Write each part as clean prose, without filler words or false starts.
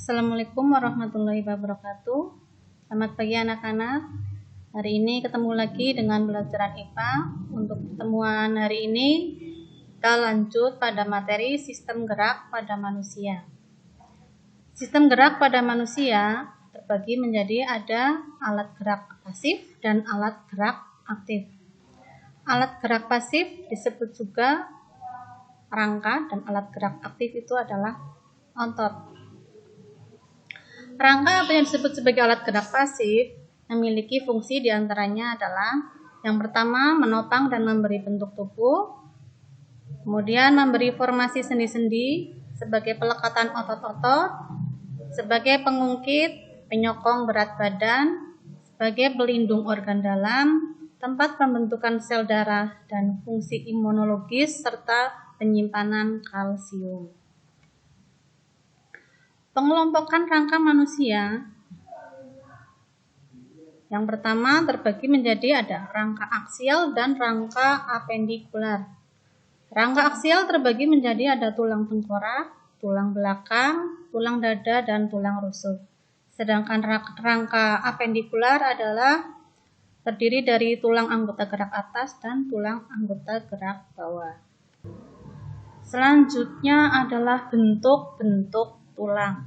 Assalamualaikum warahmatullahi wabarakatuh. Selamat pagi anak-anak. Hari ini ketemu lagi dengan pelajaran IPA. Untuk pertemuan hari ini kita lanjut pada materi sistem gerak pada manusia. Sistem gerak pada manusia terbagi menjadi ada alat gerak pasif dan alat gerak aktif. Alat gerak pasif disebut juga rangka dan alat gerak aktif itu adalah otot. Rangka apa yang disebut sebagai alat gerak pasif memiliki fungsi diantaranya adalah yang pertama menopang dan memberi bentuk tubuh, kemudian memberi formasi sendi-sendi sebagai pelekatan otot-otot, sebagai pengungkit, penyokong berat badan, sebagai pelindung organ dalam, tempat pembentukan sel darah, dan fungsi imunologis serta penyimpanan kalsium. Pengelompokan rangka manusia yang pertama terbagi menjadi ada rangka aksial dan rangka apendikular. Rangka aksial terbagi menjadi ada tulang tengkorak, tulang belakang, tulang dada, dan tulang rusuk. Sedangkan rangka apendikular adalah terdiri dari tulang anggota gerak atas dan tulang anggota gerak bawah. Selanjutnya adalah bentuk-bentuk tulang.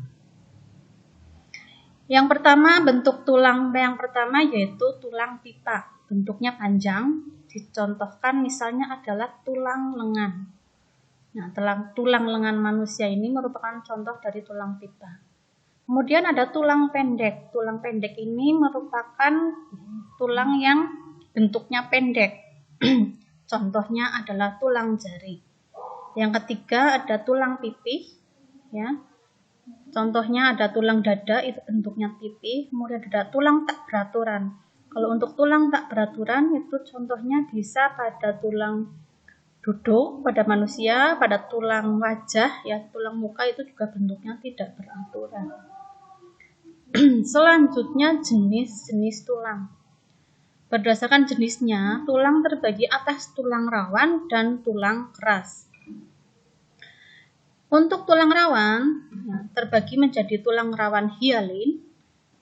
Yang pertama, bentuk tulang yang pertama yaitu tulang pipa. Bentuknya panjang, dicontohkan misalnya adalah tulang lengan. Nah, tulang lengan manusia ini merupakan contoh dari tulang pipa. Kemudian ada tulang pendek. Tulang pendek ini merupakan tulang yang bentuknya pendek. Contohnya adalah tulang jari. Yang ketiga ada tulang pipih, ya. Contohnya ada tulang dada, itu bentuknya pipih. Kemudian ada tulang tak beraturan. Kalau untuk tulang tak beraturan itu contohnya bisa pada tulang duduk pada manusia, pada tulang wajah, ya, tulang muka itu juga bentuknya tidak beraturan. Selanjutnya jenis-jenis tulang. Berdasarkan jenisnya, tulang terbagi atas tulang rawan dan tulang keras. Untuk tulang rawan terbagi menjadi tulang rawan hialin,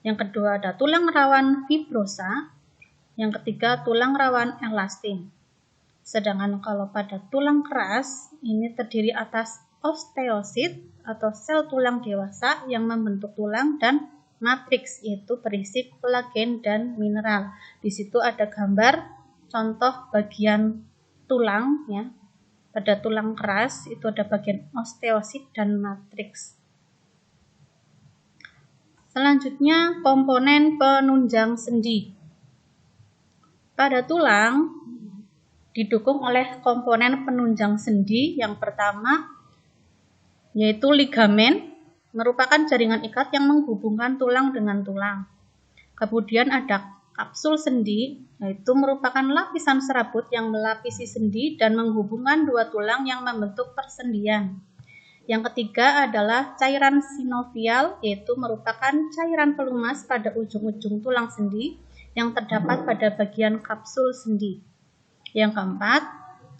yang kedua ada tulang rawan fibrosa, yang ketiga tulang rawan elastin. Sedangkan kalau pada tulang keras ini terdiri atas osteosit atau sel tulang dewasa yang membentuk tulang dan matriks yaitu berisi kolagen dan mineral. Di situ ada gambar contoh bagian tulang, ya. Pada tulang keras itu ada bagian osteosit dan matriks. Selanjutnya komponen penunjang sendi. Pada tulang didukung oleh komponen penunjang sendi. Yang pertama yaitu ligamen, merupakan jaringan ikat yang menghubungkan tulang dengan tulang. Kemudian ada kapsul sendi, yaitu merupakan lapisan serabut yang melapisi sendi dan menghubungkan dua tulang yang membentuk persendian. Yang ketiga adalah cairan sinovial, yaitu merupakan cairan pelumas pada ujung-ujung tulang sendi yang terdapat pada bagian kapsul sendi. Yang keempat,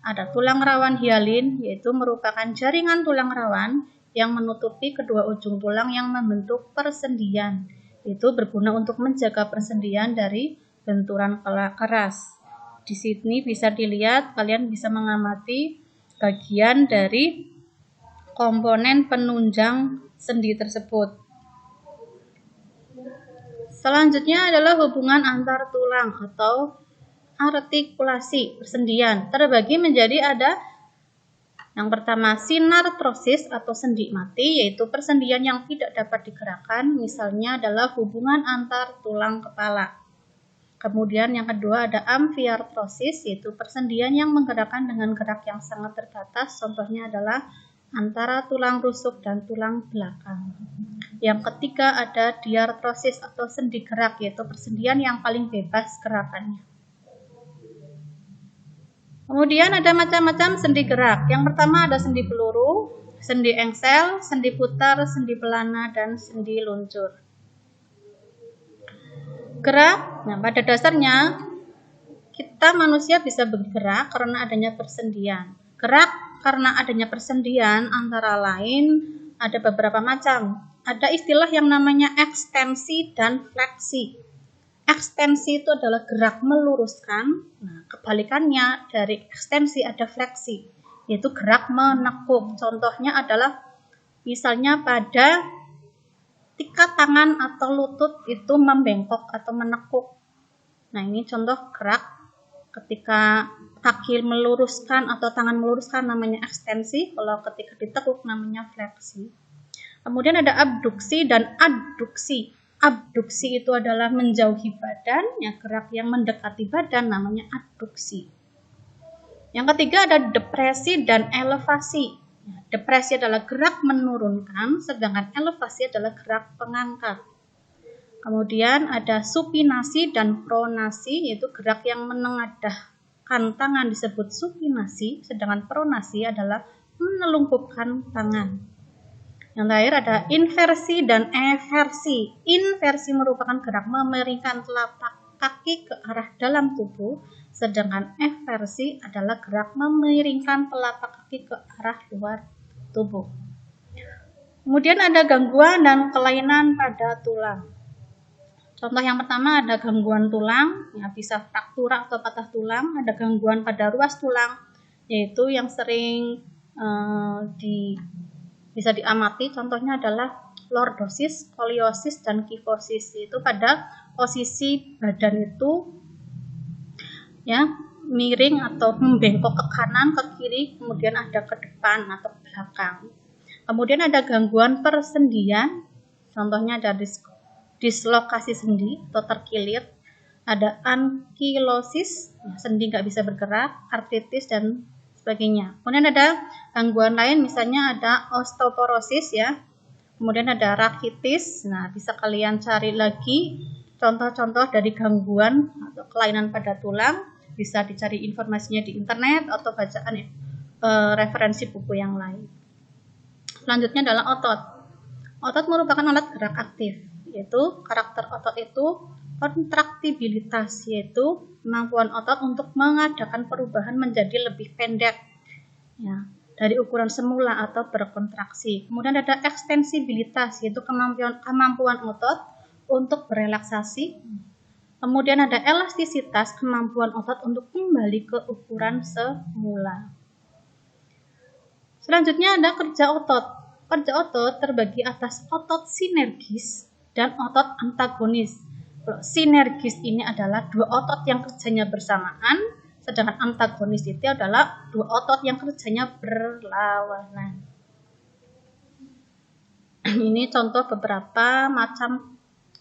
ada tulang rawan hialin, yaitu merupakan jaringan tulang rawan yang menutupi kedua ujung tulang yang membentuk persendian. Itu berguna untuk menjaga persendian dari benturan keras. Di sini bisa dilihat, kalian bisa mengamati bagian dari komponen penunjang sendi tersebut. Selanjutnya adalah hubungan antar tulang atau artikulasi persendian. Terbagi menjadi ada yang pertama sinartrosis atau sendi mati, yaitu persendian yang tidak dapat digerakkan, misalnya adalah hubungan antar tulang kepala. Kemudian yang kedua ada amfiartrosis, yaitu persendian yang menggerakkan dengan gerak yang sangat terbatas, contohnya adalah antara tulang rusuk dan tulang belakang. Yang ketiga ada diartrosis atau sendi gerak, yaitu persendian yang paling bebas gerakannya. Kemudian ada macam-macam sendi gerak. Yang pertama ada sendi peluru, sendi engsel, sendi putar, sendi pelana, dan sendi luncur. Gerak, nah pada dasarnya kita manusia bisa bergerak karena adanya persendian. Gerak karena adanya persendian antara lain ada beberapa macam. ada istilah yang namanya ekstensi dan fleksi. Ekstensi itu adalah gerak meluruskan. Nah, kebalikannya dari ekstensi ada fleksi, yaitu gerak menekuk. Contohnya adalah misalnya pada tikat tangan atau lutut itu membengkok atau menekuk. Nah, ini contoh gerak ketika kaki meluruskan atau tangan meluruskan namanya ekstensi, kalau ketika ditekuk namanya fleksi. Kemudian ada abduksi dan adduksi. Abduksi itu adalah menjauhi badan, ya, gerak yang mendekati badan namanya adduksi. Yang ketiga ada depresi dan elevasi. Depresi adalah gerak menurunkan, sedangkan elevasi adalah gerak pengangkat. Kemudian ada supinasi dan pronasi, yaitu gerak yang menengadahkan tangan disebut supinasi, sedangkan pronasi adalah menelungkupkan tangan. Yang terakhir ada inversi dan eversi. Inversi merupakan gerak memalingkan telapak kaki ke arah dalam tubuh, sedangkan eversi adalah gerak memiringkan telapak kaki ke arah luar tubuh. Kemudian ada gangguan dan kelainan pada tulang. Contoh yang pertama ada gangguan tulang, ya bisa fraktur atau patah tulang. Ada gangguan pada ruas tulang, yaitu yang sering bisa diamati. Contohnya adalah lordosis, skoliosis, dan kifosis. Itu pada posisi badan itu ya miring atau membengkok ke kanan, ke kiri, kemudian ada ke depan atau ke belakang. Kemudian ada gangguan persendian, contohnya ada dislokasi sendi atau terkilir, ada ankilosis, sendi nggak bisa bergerak, artritis, dan sebagainya. Kemudian ada gangguan lain, misalnya ada osteoporosis ya, kemudian ada rakitis. Nah, bisa kalian cari lagi contoh-contoh dari gangguan atau kelainan pada tulang, bisa dicari informasinya di internet atau bacaan referensi buku yang lain. Selanjutnya adalah otot. Otot merupakan alat gerak aktif, yaitu karakter otot itu kontraktibilitas, yaitu kemampuan otot untuk mengadakan perubahan menjadi lebih pendek ya, dari ukuran semula atau berkontraksi. Kemudian ada ekstensibilitas, yaitu kemampuan otot untuk berelaksasi. Kemudian ada elastisitas, kemampuan otot untuk kembali ke ukuran semula. Selanjutnya ada kerja otot. Kerja otot terbagi atas otot sinergis dan otot antagonis. Sinergis ini adalah dua otot yang kerjanya bersamaan, sedangkan antagonis itu adalah dua otot yang kerjanya berlawanan. Ini contoh beberapa macam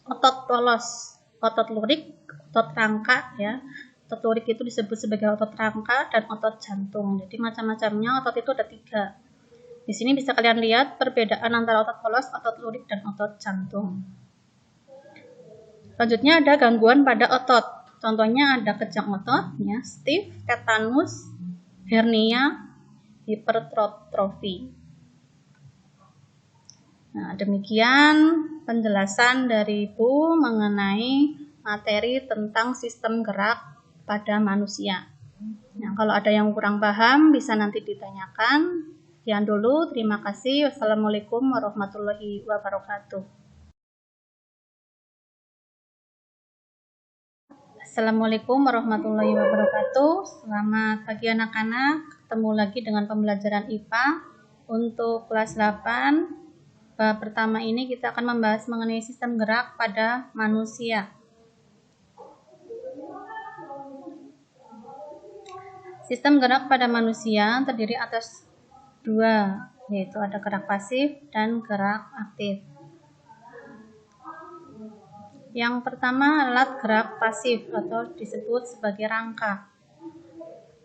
otot polos, otot lurik, otot rangka ya. Otot lurik itu disebut sebagai otot rangka dan otot jantung. Jadi macam-macamnya otot itu ada 3. Di sini bisa kalian lihat perbedaan antara otot polos, otot lurik, dan otot jantung. Selanjutnya ada gangguan pada otot. Contohnya ada kejang otot, ya, stiff, tetanus, hernia, hipertrofi. Nah, demikian penjelasan dari Ibu mengenai materi tentang sistem gerak pada manusia. Nah, kalau ada yang kurang paham bisa nanti ditanyakan. Sekian dulu, terima kasih. Wassalamualaikum warahmatullahi wabarakatuh. Assalamualaikum warahmatullahi wabarakatuh. Selamat pagi anak-anak. Ketemu lagi dengan pembelajaran IPA untuk kelas 8. Bab pertama ini kita akan membahas mengenai sistem gerak pada manusia. Sistem gerak pada manusia terdiri atas 2, yaitu ada gerak pasif dan gerak aktif. Yang pertama alat gerak pasif atau disebut sebagai rangka.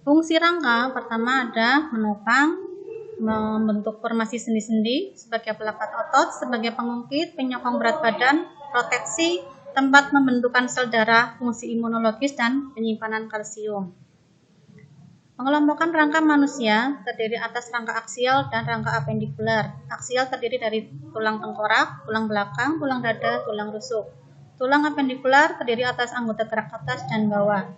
Fungsi rangka pertama ada menopang, membentuk formasi sendi-sendi sebagai pelekat otot, sebagai pengungkit, penyokong berat badan, proteksi, tempat pembentukan sel darah, fungsi imunologis, dan penyimpanan kalsium. Pengelompokan rangka manusia terdiri atas rangka aksial dan rangka apendikular. Aksial terdiri dari tulang tengkorak, tulang belakang, tulang dada, tulang rusuk. Tulang apendikular terdiri atas anggota gerak atas dan bawah.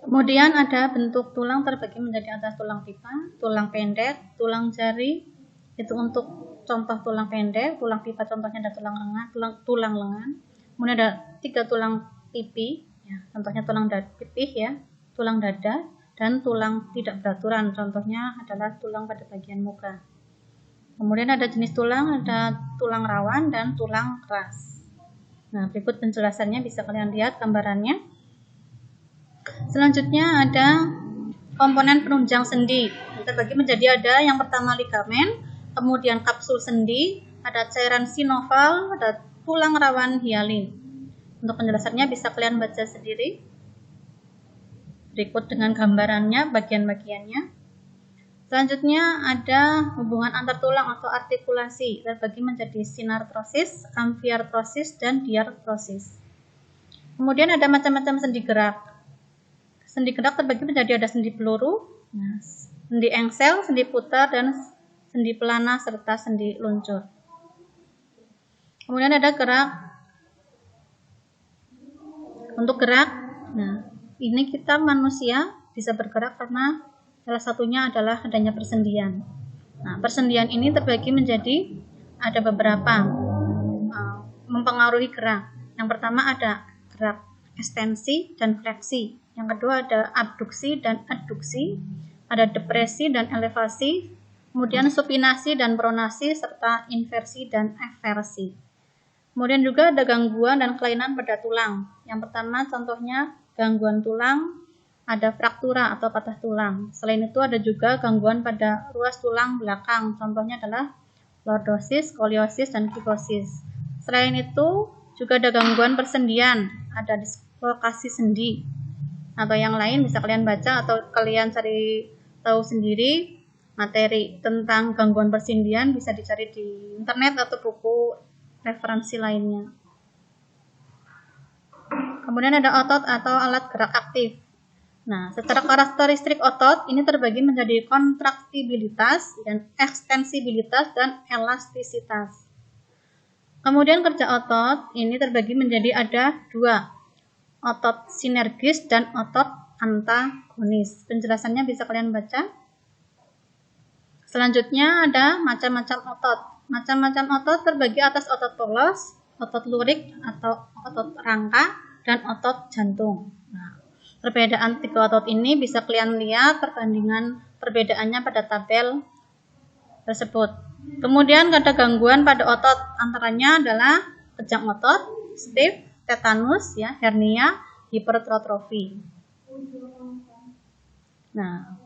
Kemudian ada bentuk tulang terbagi menjadi atas tulang pipa, tulang pendek, tulang jari, itu untuk contoh tulang pendek, tulang pipa contohnya ada tulang lengan, tulang lengan. Kemudian ada 3 tulang pipi, ya, contohnya tulang pipih ya, tulang dada, dan tulang tidak beraturan, contohnya adalah tulang pada bagian muka. Kemudian ada jenis tulang, ada tulang rawan dan tulang keras. Nah, berikut penjelasannya, bisa kalian lihat gambarannya. Selanjutnya ada komponen penunjang sendi. Terbagi menjadi ada yang pertama ligamen, kemudian kapsul sendi, ada cairan sinoval, ada tulang rawan hialin. Untuk penjelasannya bisa kalian baca sendiri. Berikut dengan gambarannya, bagian-bagiannya. Selanjutnya ada hubungan antar tulang atau artikulasi, terbagi menjadi sinartrosis, amfiartrosis, dan diartrosis. Kemudian ada macam-macam sendi gerak. Sendi gerak terbagi menjadi ada sendi peluru, sendi engsel, sendi putar, dan sendi pelana, serta sendi luncur. Kemudian ada gerak. Untuk gerak, nah ini kita manusia bisa bergerak karena salah satunya adalah adanya persendian. Nah, persendian ini terbagi menjadi ada beberapa mempengaruhi gerak. Yang pertama ada gerak ekstensi dan fleksi. Yang kedua ada abduksi dan adduksi, ada depresi dan elevasi, kemudian supinasi dan pronasi, serta inversi dan eversi. Kemudian juga ada gangguan dan kelainan pada tulang. Yang pertama contohnya gangguan tulang, ada fraktura atau patah tulang. Selain itu ada juga gangguan pada ruas tulang belakang. Contohnya adalah lordosis, skoliosis, dan kifosis. Selain itu juga ada gangguan persendian, ada dislokasi sendi. Atau yang lain bisa kalian baca atau kalian cari tahu sendiri materi tentang gangguan persendian bisa dicari di internet atau buku referensi lainnya. Kemudian ada otot atau alat gerak aktif. Nah, secara karakteristik otot ini terbagi menjadi kontraktibilitas dan ekstensibilitas dan elastisitas. Kemudian kerja otot ini terbagi menjadi ada 2, otot sinergis dan otot antagonis. Penjelasannya bisa kalian baca. Selanjutnya ada macam-macam otot. Macam-macam otot terbagi atas otot polos, otot lurik atau otot rangka, dan otot jantung. Nah, perbedaan 3 otot ini bisa kalian lihat perbandingan perbedaannya pada tabel tersebut. Kemudian ada gangguan pada otot, antaranya adalah kejang otot, stiff, tetanus, ya, hernia, hipertrofi. Nah,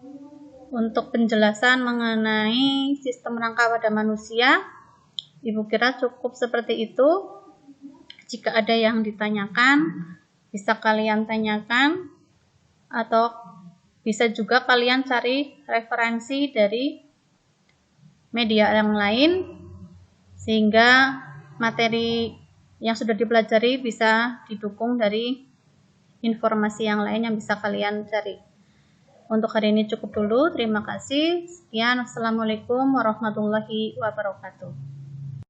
untuk penjelasan mengenai sistem rangka pada manusia, Ibu kira cukup seperti itu. Jika ada yang ditanyakan, bisa kalian tanyakan, atau bisa juga kalian cari referensi dari media yang lain, sehingga materi yang sudah dipelajari bisa didukung dari informasi yang lain yang bisa kalian cari. Untuk hari ini cukup dulu. Terima kasih. Sekian. Assalamualaikum warahmatullahi wabarakatuh.